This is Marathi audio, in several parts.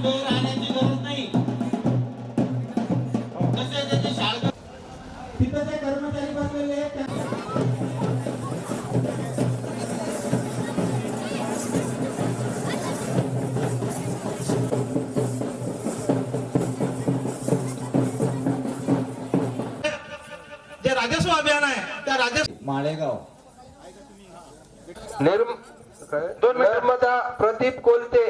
उभे राहण्याची गरज नाही. तसे त्याचे शाळा तिथं जे कर्मचारी बसलेले आहेत जे राजस्व अभियान आहे त्या राजस्व माळेगाव नर्मदा प्रदीप कोलते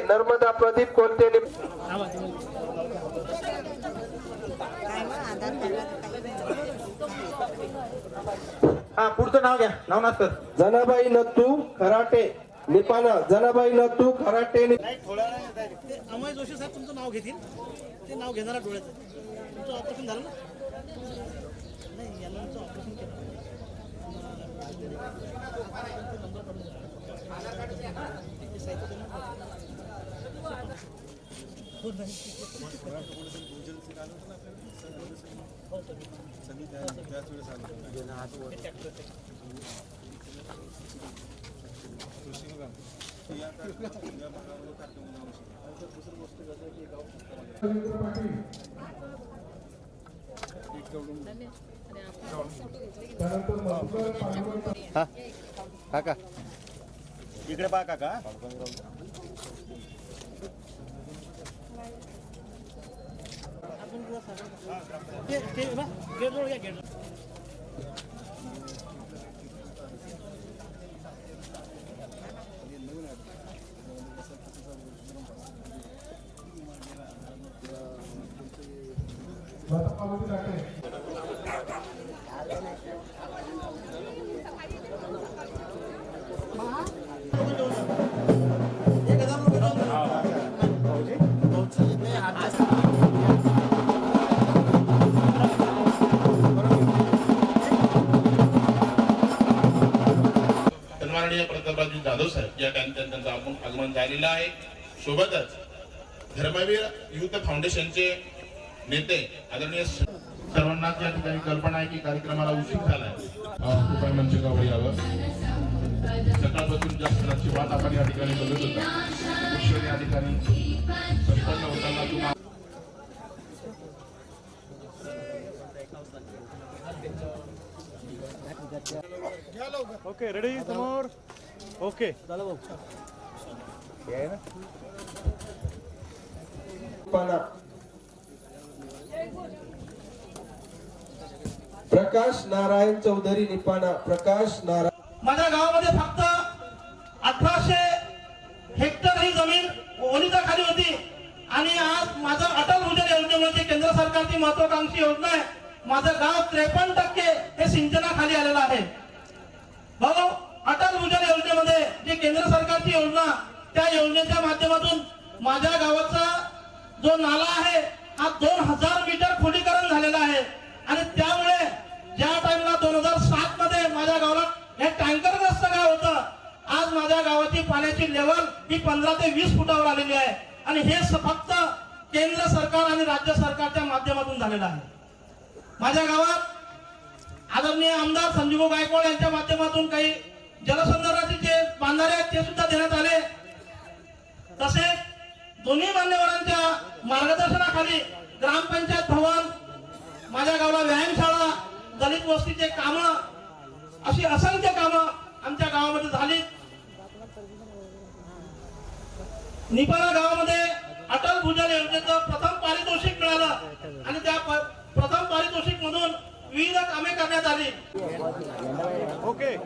हा पुढचं नाव घ्या. नाव नसतं. जनाबाई नत्तू खराटे निपाणा. जनाबाई नत्तू खराटे अमय जोशी साहेब तुमचं नाव घेतील. ते नाव घेणारा डोळ्याचं तुमचं ऑपरेशन झालं ना. नाही याला ऑपरेशन केलं. काका इकडे पहा काका. गेटवर घ्या. गेट प्रतापरावजी जाधव साहेब या त्यांचं आपण आगमन झालेलं आहे. सोबतच धर्मवीर युथ फाउंडेशनचे नेते आदरणीय सर्वांना या ठिकाणी कल्पना आहे की कार्यक्रमाला उशीर झाला आहे. कृपया मंचकावर यावं. सकाळपासून ज्या क्षणाची वाट आपण या ठिकाणी बघत होता ईश्वर या ठिकाणी संपन्न होताना तुम्हाला ओके रेडी समोर. ओके झालं भाऊ. प्रकाश नारायण चौधरी निपाणा. प्रकाश नारायण. माझ्या गावामध्ये फक्त 1800 हेक्टर ही जमीन ओलीच्या खाली होती आणि आज माझं अटल भूजल योजनेमध्ये केंद्र सरकारची महत्वाकांक्षी योजना आहे. माझं गाव 53% हे सिंचनाखाली आलेलं आहे. भाऊ अटल भूजल योजनेमध्ये जी केंद्र सरकारची योजना त्या योजनेच्या माध्यमातून माझ्या गावाचा जो नाला आहे हा 2000 मीटर खोलीकरण झालेला आहे आणि त्यामुळे ज्या टाइमला 2007 मध्ये माझ्या गावाला हे टँकरग्रस्त गाव होतं. आज माझ्या गावाची पाण्याची लेवल ही 15 ते 20 फुटावर आलेली आहे आणि हे फक्त केंद्र सरकार आणि राज्य सरकारच्या माध्यमातून झालेलं आहे. माझ्या गावात आदरणीय आमदार संजीव गायकवाड यांच्या माध्यमातून काही जलसंधारणाचे जे बांधारे आहेत ते सुद्धा देण्यात आले. तसेच दोन्ही मान्यवरांच्या मार्गदर्शनाखाली ग्रामपंचायत भवन, माझ्या गावाला व्यायामशाळा, दलित वस्तीचे कामं अशी असंख्य कामं आमच्या गावामध्ये झाली. निपाणा गावामध्ये अटल भूजल योजनेचं प्रथम पारितोषिक मिळालं आणि त्या प्रथम पारितोषिक मधून विविध कामे करण्यात आली. ओके